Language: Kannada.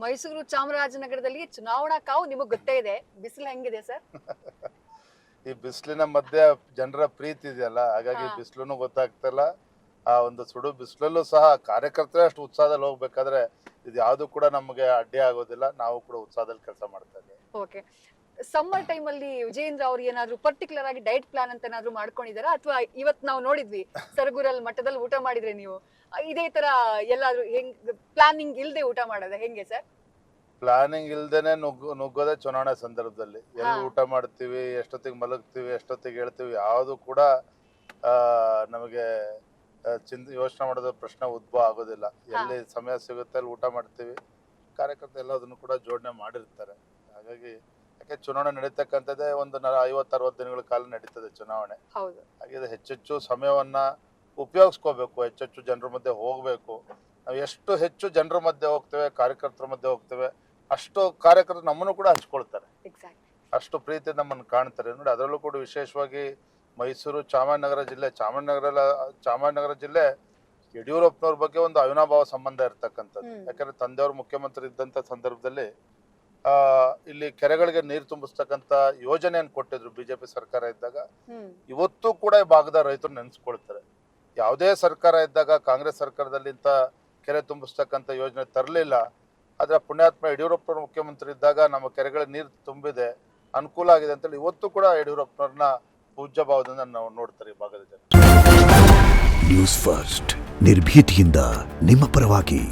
ಮೈಸೂರು ಚಾಮರಾಜನಗರದಲ್ಲಿ ಚುನಾವಣಾ ಕಾವು ನಿಮಗೆ ಗೊತ್ತೇ ಇದೆ. ಬಿಸಿಲು ಹೆಂಗಿದೆ ಸರ್? ಈ ಬಿಸಿಲಿನ ಮಧ್ಯೆ ಜನರ ಪ್ರೀತಿ ಇದೆಯಲ್ಲ, ಹಾಗಾಗಿ ಬಿಸಿಲು ಗೊತ್ತಾಗ್ತಿಲ್ಲ. ಆ ಒಂದು ಸುಡು ಬಿಸಿಲಲ್ಲೂ ಸಹ ಕಾರ್ಯಕರ್ತರೇ ಅಷ್ಟು ಉತ್ಸಾಹದಲ್ಲಿ ಹೋಗ್ಬೇಕಾದ್ರೆ ಇದು ಯಾವುದು ಕೂಡ ನಮಗೆ ಅಡ್ಡಿ ಆಗೋದಿಲ್ಲ. ನಾವು ಕೂಡ ಉತ್ಸಾಹದಲ್ಲಿ ಕೆಲಸ ಮಾಡ್ತಾ ಇದ್ದೀವಿ. ಓಕೆ. ಸಮ್ಮರ್ ಟೈಮ್ ಅಲ್ಲಿ ವಿಜಯೇಂದ್ರ ಅವ್ರು ಏನಾದ್ರು ಪರ್ಟಿಕ್ಯುಲರ್ ಆಗಿ ಡಯಟ್ ಪ್ಲಾನ್ ಅಂತ ಏನಾದ್ರು ಮಾಡ್ಕೊಂಡಿದಾರಾ, ಅಥವಾ ಇವತ್ ನಾವು ನೋಡಿದ್ವಿ ಸರಗೂರಲ್ಲಿ ಮಠದಲ್ಲಿ ಊಟ ಮಾಡಿದ್ರೆ ನೀವು ಇದೇ ತರ ಎಲ್ಲಾದ್ರೂ ಹೆಂಗ್ ಪ್ಲಾನಿಂಗ್ ಇಲ್ದೆ ಊಟ ಮಾಡೋದ ಹೆಂಗೆ ಸರ್? ಪ್ಲಾನಿಂಗ್ ಇಲ್ದೇನೆ ನುಗ್ಗೋದೆ ಚುನಾವಣೆ ಸಂದರ್ಭದಲ್ಲಿ. ಎಲ್ಲಿ ಊಟ ಮಾಡ್ತೀವಿ, ಎಷ್ಟೊತ್ತಿಗೆ ಮಲಗ್ತೀವಿ, ಎಷ್ಟೊತ್ತಿಗೆ ಹೇಳ್ತೀವಿ, ಯಾವುದು ಕೂಡ ನಮಗೆ ಯೋಚನೆ ಮಾಡೋದು ಪ್ರಶ್ನೆ ಉದ್ಭವ ಆಗೋದಿಲ್ಲ. ಎಲ್ಲಿ ಸಮಯ ಸಿಗುತ್ತೆ ಅಲ್ಲಿ ಊಟ ಮಾಡ್ತೀವಿ. ಕಾರ್ಯಕರ್ತರು ಎಲ್ಲದನ್ನು ಕೂಡ ಜೋಡಣೆ ಮಾಡಿರ್ತಾರೆ. ಹಾಗಾಗಿ ಯಾಕೆ ಚುನಾವಣೆ ನಡೀತಕ್ಕಂಥದ್ದೇ ಒಂದು 50-60 ದಿನಗಳ ಕಾಲ ನಡೀತದೆ ಚುನಾವಣೆ. ಹಾಗೆ ಹೆಚ್ಚೆಚ್ಚು ಸಮಯವನ್ನ ಉಪಯೋಗಿಸ್ಕೋಬೇಕು, ಹೆಚ್ಚೆಚ್ಚು ಜನರ ಮಧ್ಯೆ ಹೋಗ್ಬೇಕು. ನಾವು ಎಷ್ಟು ಹೆಚ್ಚು ಜನರ ಮಧ್ಯೆ ಹೋಗ್ತೇವೆ, ಕಾರ್ಯಕರ್ತರ ಮಧ್ಯೆ ಹೋಗ್ತೇವೆ, ಅಷ್ಟು ಕಾರ್ಯಕರ್ತರು ನಮ್ಮನ್ನು ಕೂಡ ಹಂಚ್ಕೊಳ್ತಾರೆ, ಅಷ್ಟು ಪ್ರೀತಿ ನಮ್ಮನ್ನು ಕಾಣ್ತಾರೆ ನೋಡಿ. ಅದರಲ್ಲೂ ಕೂಡ ವಿಶೇಷವಾಗಿ ಮೈಸೂರು ಚಾಮರಾಜನಗರ ಜಿಲ್ಲೆ ಯಡಿಯೂರಪ್ಪನವ್ರ ಬಗ್ಗೆ ಒಂದು ಅವಿನಾಭಾವ ಸಂಬಂಧ ಇರ್ತಕ್ಕಂಥದ್ದು. ಯಾಕಂದ್ರೆ ತಂದೆಯವರು ಮುಖ್ಯಮಂತ್ರಿ ಇದ್ದಂತ ಸಂದರ್ಭದಲ್ಲಿ ಇಲ್ಲಿ ಕೆರೆಗಳಿಗೆ ನೀರು ತುಂಬಿಸ್ತಕ್ಕಂತ ಯೋಜನೆಯನ್ನು ಕೊಟ್ಟಿದ್ರು ಬಿಜೆಪಿ ಸರ್ಕಾರ ಇದ್ದಾಗ. ಇವತ್ತು ಕೂಡ ಈ ಭಾಗದ ರೈತರು ನೆನೆಸ್ಕೊಳ್ತಾರೆ. ಯಾವುದೇ ಸರ್ಕಾರ ಇದ್ದಾಗ ಕಾಂಗ್ರೆಸ್ ಸರ್ಕಾರದಲ್ಲಿ ಇಂತ ಕೆರೆ ತುಂಬಿಸ್ತಕ್ಕಂತ ಯೋಜನೆ ತರಲಿಲ್ಲ. ಆದ್ರೆ ಪುಣ್ಯಾತ್ಮ ಯಡಿಯೂರಪ್ಪನವ್ರ ಮುಖ್ಯಮಂತ್ರಿ ಇದ್ದಾಗ ನಮ್ಮ ಕೆರೆಗಳಿಗೆ ನೀರು ತುಂಬಿದೆ, ಅನುಕೂಲ ಆಗಿದೆ ಅಂತೇಳಿ ಇವತ್ತು ಕೂಡ ಯಡಿಯೂರಪ್ಪನವ್ರನ್ನ ಪೂಜ್ಯ ಭಾವದಿಂದ ನಾವು ನೋಡ್ತಾರೆ ಈ ಭಾಗದ ಜನ. ನ್ಯೂಸ್ ಫಸ್ಟ್ ನಿರ್ಭೀತಿಯಿಂದ ನಿಮ್ಮ ಪರವಾಗಿ.